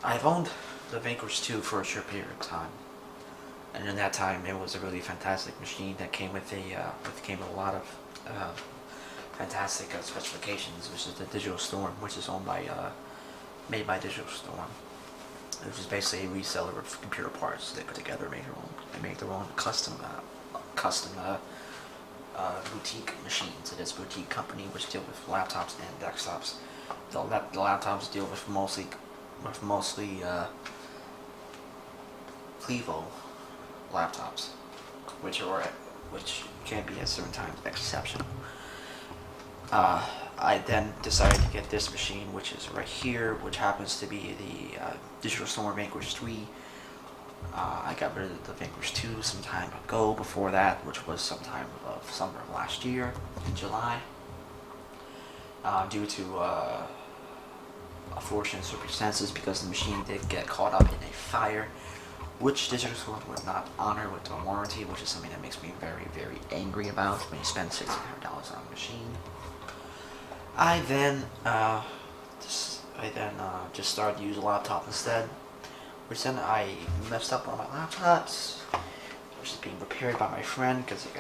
I've owned the Vanquish 2 for a short period of time, and in that time, it was a really fantastic machine that came with a lot of fantastic specifications, which is the Digital Storm, which is made by Digital Storm, which is basically a reseller of computer parts. They put together, make their own custom boutique machines. It is a boutique company which deal with laptops and desktops. The laptops deal with mostly Clevo laptops, which can be at certain times exceptional. I then decided to get this machine, which is right here, which happens to be the Digital Storm Vanquish 3. I got rid of the Vanquish 2 some time ago before that, which was sometime of summer of last year, in July. Due to unfortunate circumstances, because the machine did get caught up in a fire, which Digital Storm would not honor with the warranty, which is something that makes me very, very angry about when you spend $600 on a machine. I then just started to use a laptop instead, which then I messed up on my laptops, which is being repaired by my friend because of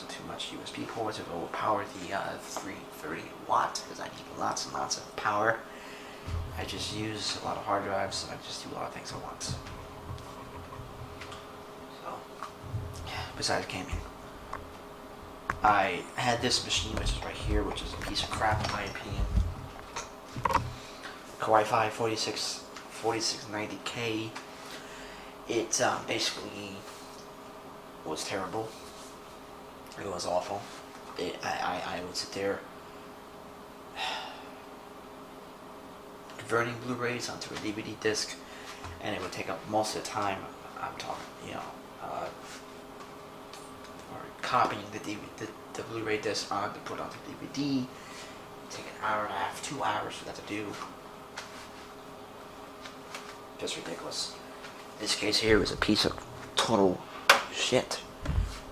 too much USB ports. It overpowered the 330 watt because I need lots and lots of power. I just use a lot of hard drives, so I just do a lot of things at once. So, besides gaming, I had this machine, which is right here, which is a piece of crap in my opinion. Core i5 4690K. It basically was terrible. It was awful. I would sit there converting Blu-rays onto a DVD disc, and it would take up most of the time. I'm talking, or copying the Blu-ray disc on to put onto DVD. Take an hour and a half, 2 hours for that to do. Just ridiculous. This case here is a piece of total shit.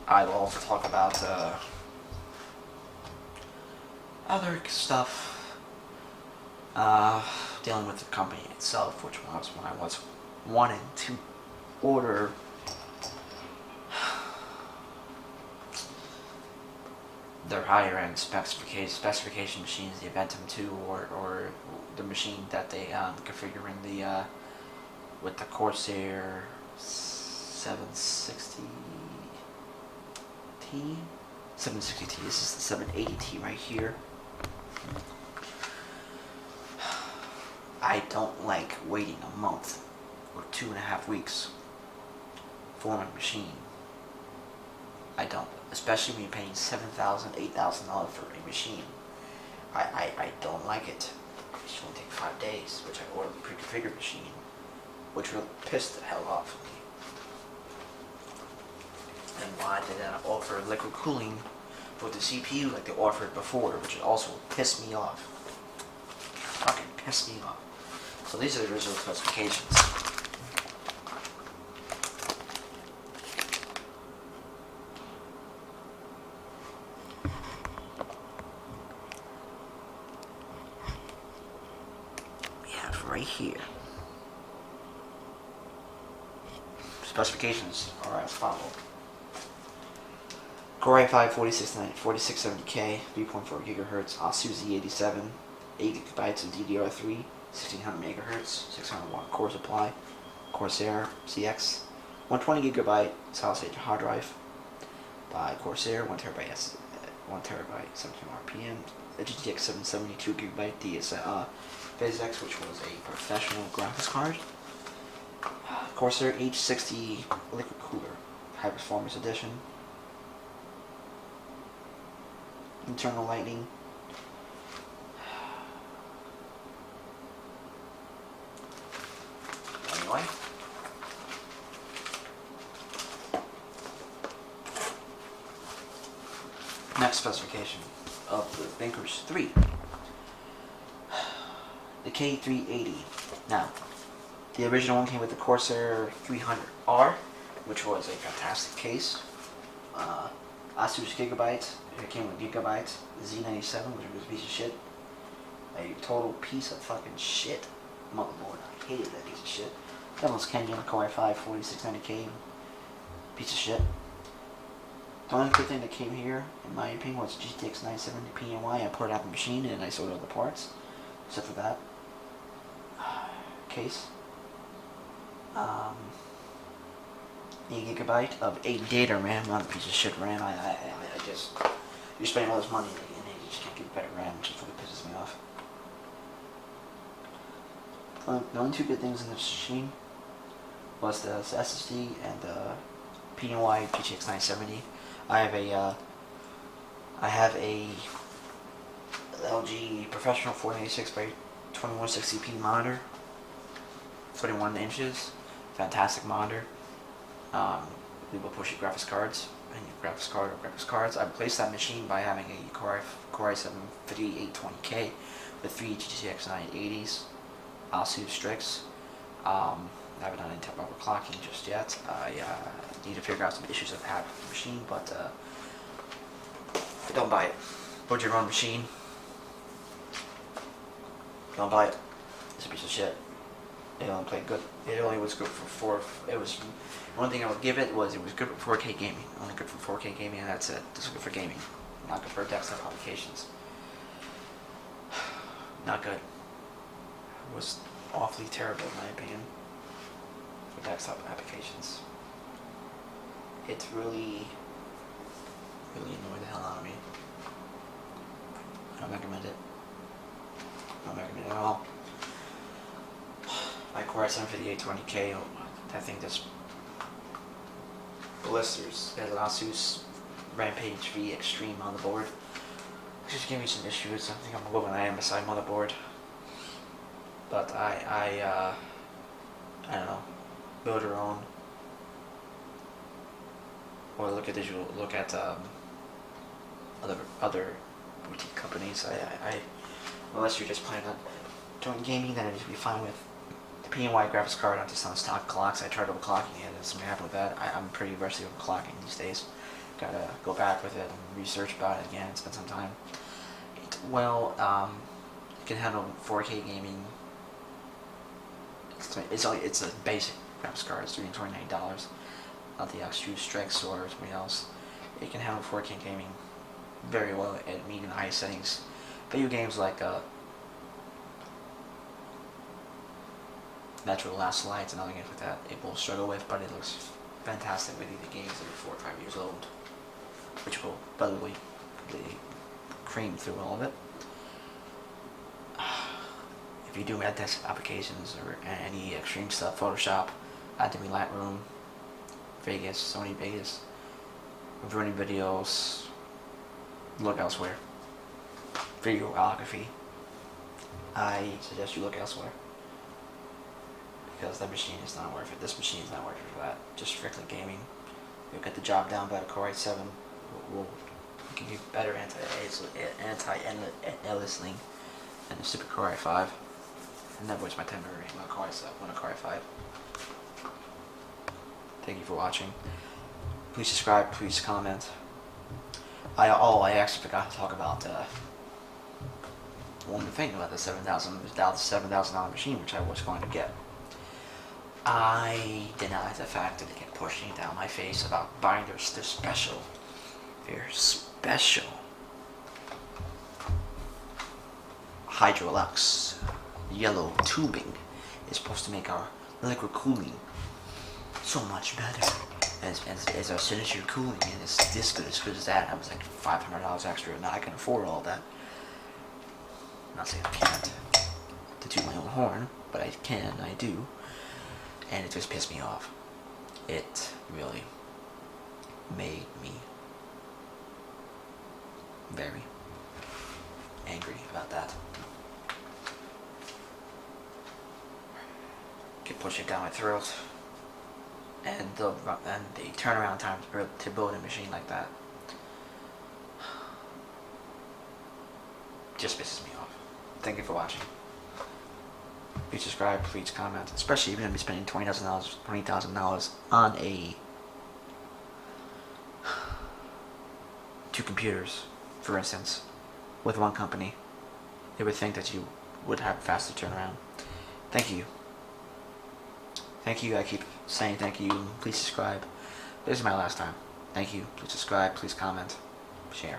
I will also talk about other stuff dealing with the company itself, which was when I was wanting to order their higher end specification machines, the Aventum 2 or the machine that they configure in the with the Corsair 760T. 760T. This is the 780T right here. I don't like waiting a month or 2.5 weeks for my machine. I don't, especially when you're paying $7,000, $8,000 for a machine. I don't like it. It should only take 5 days, which I ordered a pre-configured machine, which really pissed the hell off of me. And why did they not offer liquid cooling with the CPU like they offered before, which also pissed me off. Fucking pissed me off. So these are the original specifications. We have right here. Specifications are as follows. Core i5 4670K, 3.4 GHz, ASUS Z87, 8 GB of DDR3, 1600 MHz, 600 watt core supply, Corsair CX, 120 GB solid state hard drive by Corsair, 1 TB 17 RPM, a GTX 770 2 GB PhysX, which was a professional graphics card, Corsair H60 liquid cooler, high performance edition, internal lighting, anyway. Next specification of the Vanquish 3. The K380. Now, the original one came with the Corsair 300R, which was a fantastic case. ASUS Gigabyte. It came with Gigabyte. Z97, which was a piece of shit. A total piece of fucking shit. motherboard. I hated that piece of shit. That one's Kenyon Core i5 4690K. Piece of shit. The only good thing that came here, in my opinion, was GTX 970 PNY. I put it out the machine and I sold all the parts. Except for that. Case. 8GB of 8 data RAM, not a piece of shit RAM. I just, you're spending all this money and you just can't get better RAM, which really pisses me off. The only two good things in this machine was the SSD and the PNY GTX 970. I have a LG Professional 486 by 2160p monitor, 21 inches, fantastic monitor. We will push your graphics cards and your graphics card or graphics cards. I replaced that machine by having a Core i7 5820K with 3 GTX 980s, ASUS Strix. I haven't done any type of overclocking just yet. I need to figure out some issues I've had with the machine, but don't buy it. Build your own machine. Don't buy it. It's a piece of shit. It only played good. It only was good for one thing I would give it was good for 4K gaming. Only good for 4K gaming, and that's it. This is good for gaming. Not good for desktop applications. Not good. It was awfully terrible in my opinion for desktop applications. It really annoyed the hell out of me. I don't recommend it. I don't recommend it at all. My Core i7 5820K, that thing just blisters. It has an ASUS Rampage V Extreme on the board. It's just giving me some issues. I think I'm a little bit an MSI motherboard. But I don't know. Build your own. Or look at other boutique companies. Unless you're just planning on doing gaming, then it'd be fine with the PNY graphics card. I'm just on stock clocks. I tried overclocking it, and something happened with that. I'm pretty rusty with clocking these days. Gotta go back with it and research about it again and spend some time. It can handle 4K gaming. It's a basic graphics card. It's $329. Not the ASUS Strix or something else. It can handle 4K gaming very well at medium and high settings. Video games like Natural Last Lights and other games like that, it will struggle with, but it looks fantastic with the games that are 4 or 5 years old, which will probably completely cream through all of it. If you do red desk applications or any extreme stuff, Photoshop, Adobe Lightroom, Vegas, Sony Vegas, running videos, look elsewhere. Videography, I suggest you look elsewhere. Because that machine is not worth it. This machine is not worth it for that. Just strictly gaming. You'll get the job done by the Core i7. Will give you better anti-aliasing than the stupid Core i5. And that was my time on a Core i7, on a Core i5. Thank you for watching. Please subscribe, please comment. I actually forgot to talk about one thing about the $7,000 machine, which I was going to get. I denied the fact that they kept pushing it down my face about buying their special Hydrolux yellow tubing is supposed to make our liquid cooling so much better as our signature cooling, and it's this good as that. I was like $500 extra, and now I can afford all that. I'm not saying I can't to toot my own horn, but I can, I do, and it just pissed me off. It really made me very angry about that. Keep pushing down my throat, and the turnaround time to build a machine like that just pisses me off. Thank you for watching. Please subscribe, please comment, especially if you're going to be spending $20,000 on two computers, for instance, with one company. They would think that you would have faster turnaround. Thank you. Thank you. I keep saying thank you. Please subscribe. This is my last time. Thank you. Please subscribe. Please comment. Share.